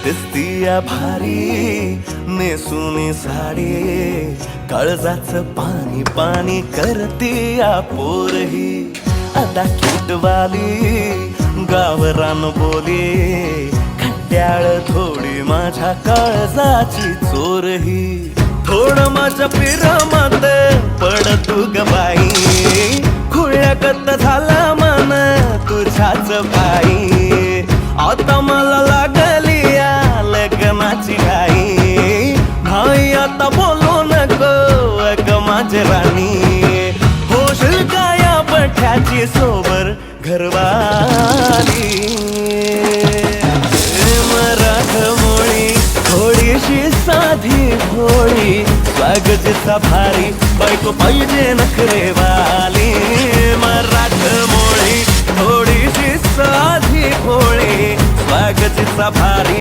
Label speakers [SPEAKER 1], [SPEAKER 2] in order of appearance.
[SPEAKER 1] दिसतीया भारी नेसुनी साडी, काळजाचं पाणी पाणी करतीया पोरही. आता किटवाली गावरान बोली, खट्याळ थोडी माझ्या काळजाची चोरही. थोडं माझ्या पिरमत पड तू ग बाई, खुळ्यागत झाला मन तुझ्याच पायी. आता मला लागली या लग्नाची घाई, भाई आता बोलू नको ग माझी राणी. होशील का या बठ्याची सोबर घरवाली. मराठमोळी थोडीशी साधी भोळी, स्वागतीचा भारी बायको पाहिजे नखरेवाली. मराठमोळी थोडीशी साधी भोळी, स्वागतीचा भारी.